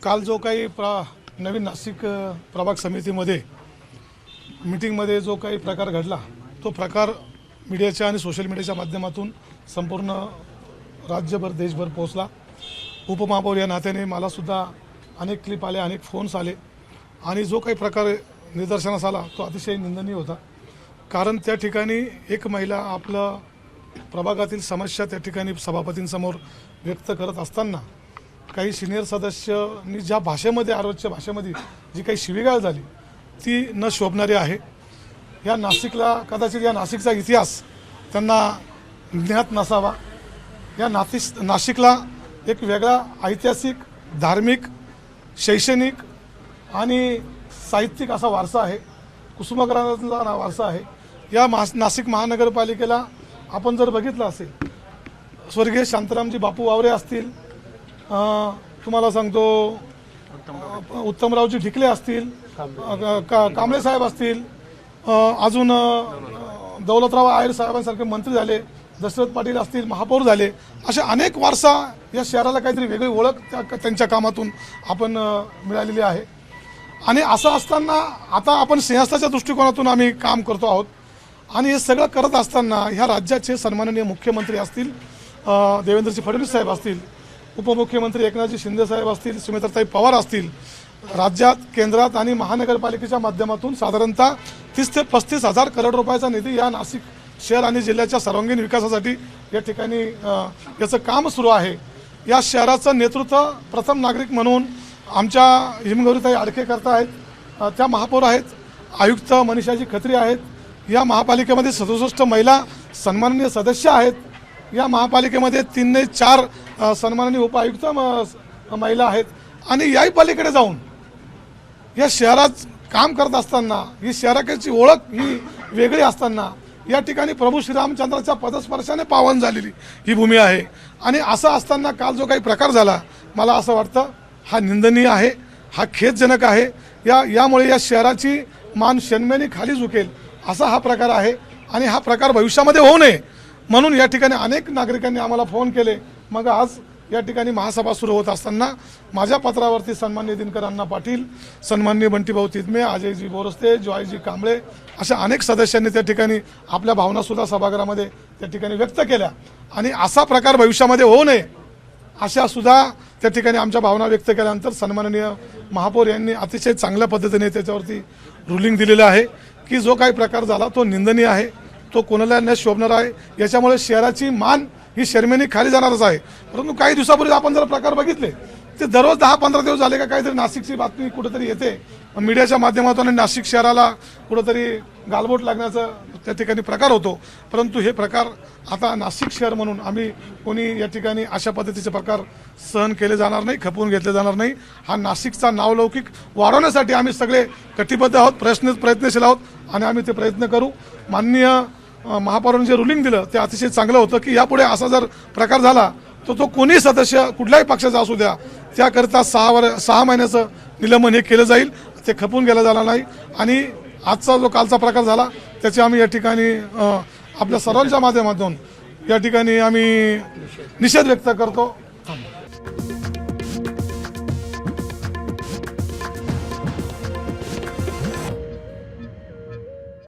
काल जो काही नवीन नाशिक प्रभाग समितीमध्ये मीटिंगमध्ये जो काही प्रकार घडला तो प्रकार मीडियाच्या आणि सोशल मीडियाच्या माध्यमातून संपूर्ण राज्यभर देशभर पोहोचला। उपमहापौर या नात्याने मला सुद्धा अनेक क्लिप आले, अनेक फोन्स आले आणि जो काही प्रकार निदर्शनास आला तो अतिशय निंदनीय होता। कारण त्या ठिकाणी एक महिला आपलं प्रभागातील समस्या त्या ठिकाणी सभापतींसमोर व्यक्त करत असताना काही सिनियर सदस्यांनी ज्या भाषेमध्ये आरोग्य भाषेमध्ये जी काही शिवीगाळ झाली ती न शोभणारी आहे। या नाशिकला कदाचित या नाशिकचा इतिहास त्यांना ज्ञात नसावा। या नाशिकला एक वेगळा ऐतिहासिक, धार्मिक, शैक्षणिक आणि साहित्यिक असा वारसा आहे, कुसुमाग्रजांचा वारसा आहे। या नाशिक महानगरपालिकेला आपण जर बघितलं असेल, स्वर्गीय शांतारामजी बापू वावरे असतील, तुम्हाला सांगतो उत्तमरावजी ढिकले असतील, कांबळे साहेब असतील, अजून दौलतराव आयर साहेबांसारखे मंत्री झाले, दशरथ पाटील असतील, महापौर झाले, अशा अनेक वारसा या शहराला काहीतरी वेगळी ओळख त्यांच्या कामातून आपण मिळालेली आहे। आणि असं असताना आता आपण सिंहस्थाच्या दृष्टिकोनातून आम्ही काम करतो आहोत आणि हे सगळं करत असताना ह्या राज्याचे सन्माननीय मुख्यमंत्री असतील, देवेंद्रजी फडणवीस साहेब असतील, उपमुख्यमंत्री एकनाथजी शिंदे साहेब असतील, सुमित्राताई पवार असतील, राज्यात, केंद्रात आणि महानगरपालिकेच्या माध्यमातून साधारणतः 30 ते 35 हजार करोड रुपयाचा निधी या नाशिक शहर आणि जिल्ह्याच्या सर्वांगीण विकासासाठी या ठिकाणी याचं काम सुरू आहे। या शहराचं नेतृत्व प्रथम नागरिक म्हणून आमच्या हिमगौरीताई आडके करता आहेत, त्या महापौर आहेत, आयुक्त मनीषाजी खत्री आहेत। या महापालिकेमध्ये 67 महिला सन्माननीय सदस्य आहेत। या महापालिकेमध्ये 3 ते 4 सन्माननीय उपायुक्त महिला आहेत। आणि याही पलीकडे जाऊन या शहरात काम करत असताना ही शहराची ओळख ही वेगळी असताना या ठिकाणी प्रभू श्रीरामचंद्राच्या पदस्पर्शाने पावन झालेली ही भूमी आहे। आणि असं असताना काल जो काही प्रकार झाला मला असं वाटतं हा निंदनीय आहे, हा खेदजनक आहे। यामुळे या शहराची मान शन्मेने खाली झुकेल असा हा प्रकार आहे आणि हा प्रकार भविष्यामध्ये होऊ नये म्हणून या ठिकाणी अनेक नागरिकांनी आम्हाला फोन केले। मग आज या ठिकाणी महासभा सुरू होत असताना माझ्या पत्रावरती सन्माननीय दिनकर अण्णा पाटील, सन्माननीय बंटीभाऊ तिदमे, अजयजी बोरस्ते, जॉयजी कांबळे अशा अनेक सदस्यांनी त्या ठिकाणी आपल्या भावनासुद्धा सभागृहामध्ये त्या ठिकाणी व्यक्त केल्या आणि असा प्रकार भविष्यामध्ये होऊ नये अशा सुद्धा त्या ठिकाणी आमच्या भावना व्यक्त केल्यानंतर सन्माननीय महापौर यांनी अतिशय चांगल्या पद्धतीने त्याच्यावरती रुलिंग दिलेलं आहे की जो काही प्रकार झाला तो निंदनीय आहे, तो कोणाला न शोभणार आहे। याच्यामुळे शहराची मान ही शर्मेने खाली जाणारच आहे। परंतु काही दिवसापूर्वी आपण जर प्रकार बघितले ते दररोज 10-15 दिवस झाले का काहीतरी नाशिकची बातमी कुठेतरी येते मीडियाच्या माध्यमातून आणि नाशिक शहराला कुठेतरी गालबोट लागण्याचा त्या ठिकाणी प्रकार होतो। परंतु हे प्रकार आता नाशिक शहर म्हणून आम्ही कोणी या ठिकाणी अशा पद्धतीचे प्रकार सहन केले जाणार नाही, खपवून घेतले जाणार नाही। हा नाशिकचा नावलौकिक वाढवण्यासाठी आम्ही सगळे कटिबद्ध आहोत, प्रयत्नशील आहोत आणि आम्ही ते प्रयत्न करू। माननीय महापौरांनी जे रुलिंग दिलं ते अतिशय चांगलं होतं की यापुढे असा जर प्रकार झाला तर तो कोणी सदस्य कुठल्याही पक्षाचा असू द्या त्याकरिता 6 महिन्याचं निलंबन हे केलं जाईल, ते खपून गेलं जाणार नाही। आणि आजचा जो कालचा प्रकार झाला त्याचे आम्ही या ठिकाणी आपल्या सर्वांच्या माध्यमातून या ठिकाणी आम्ही निषेध व्यक्त करतो।